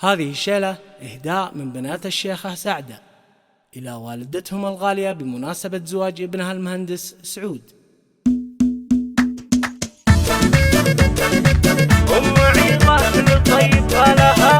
هذه الشيلة إهداء من بنات الشيخة سعدة إلى والدتهم الغالية بمناسبة زواج ابنها المهندس سعود. أم عيضة كل طيب لها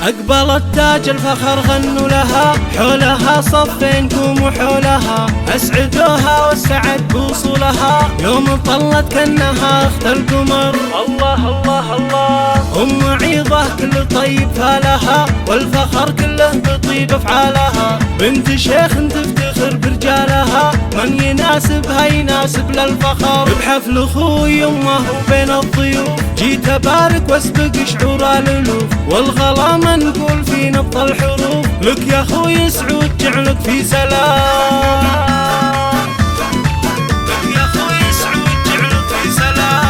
أقبل التاج الفخر غنوا لها، حولها صفين قوموا حولها، أسعدوها والسعد بوصولها، يوم طلت كأنها أخت القمر. الله الله الله أم عيضة كل طيب فالها، والفخر كله بطيب أفعالها، بنت شيخ تفتخر برجالها، من يناسبها يناسب للفخر. بحفل أخوي أمه وبين الضيوف، جيت أبارك واسبق شعور الألوف، والغلا منقول في نبض الحروف، لك يا أخوي سعود جعلك في سلام. لك يا أخوي سعود جعلك في سلام.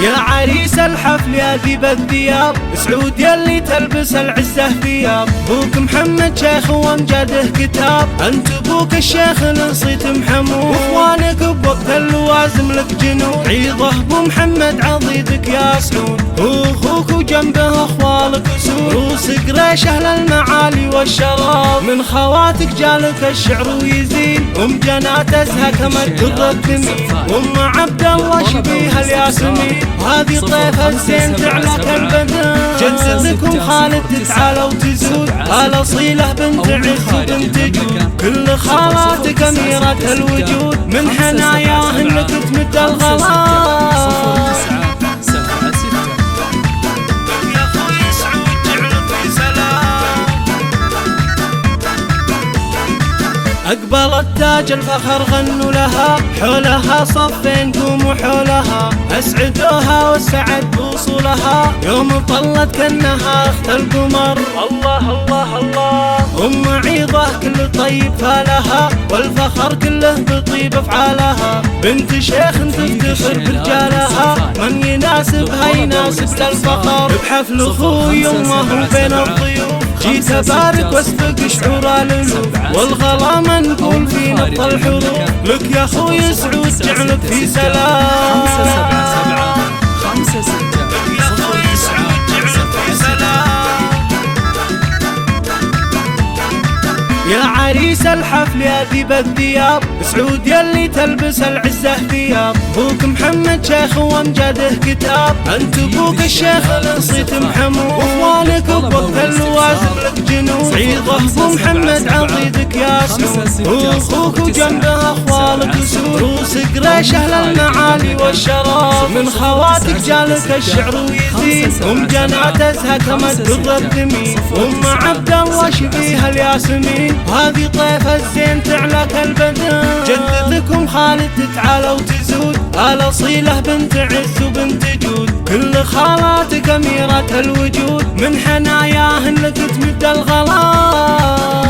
يا عريس الحفل يا ذيب الثياب، سعود يلي تلبس العزة ثياب، بوك محمد شيخ وامجاده كتاب، انت بوك الشيخ نصيت محمود، واخوانك بوقت اللوازم لك جنود، عيضه بو محمد عضيدك يا سعود، واخوك وجنبه اخوالك سود، روس قريش اهل المعالي والشرف، من خواتك جالك الشعر ويزين، ام جنات ازهى كما الدر الثمين، وام عبد الله شبيه الياسمين، وهذه طيفة الزين تعلى كالبدر، جدتكم خالد تتعالى وتزود، الأصيلة بنت عز وبنت جود، كل خالاتك أميرة الوجود، من حناياهن لك تمد الغلا. أقبل التاج الفخر غنوا لها، حولها صفين قوموا حولها، أسعدوها والسعد بوصولها، يوم طلت كأنها أخت القمر. الله الله الله أم عيضة كل طيب فالها، والفخر كله بطيب أفعالها، بنت شيخ تفتخر برجالها، من يناسبها يناسب للفخر. بحفل أخوي أمه وبين الضيوف، جيت أبارك واسبق شعور الألوف، والغلا منقول في نبض الحروف، لك يا أخوي سعود جعلك في سلام. 5 6 لك يا أخوي سعود جعلك في سلام. يا عريس الحفل يا ذيب الثياب، سعود يلي تلبس العزة ثياب، بوك محمد شيخ وامجاده كتاب، انت بوك الشيخ نصيت محمود، واخوانك بوقت اللوازم لك جنود، عيضه بو محمد عضيدك يا سعود، واخوك وجنبه اخوالك سود، روس قريش اهل المعالي والشرف، من خواتك جالك الشعر ويزين، ام جنات ازهى كما الدر الثمين، وام عبد الله شبيه الياسمين، وهذه طيفة الزين تعلى كالبدر، جدتكم خالد تتعالى وتزود، الأصيلة بنت عز وبنت جود، كل خالاتك أميرة الوجود، من حناياهن لك تمد الغلا.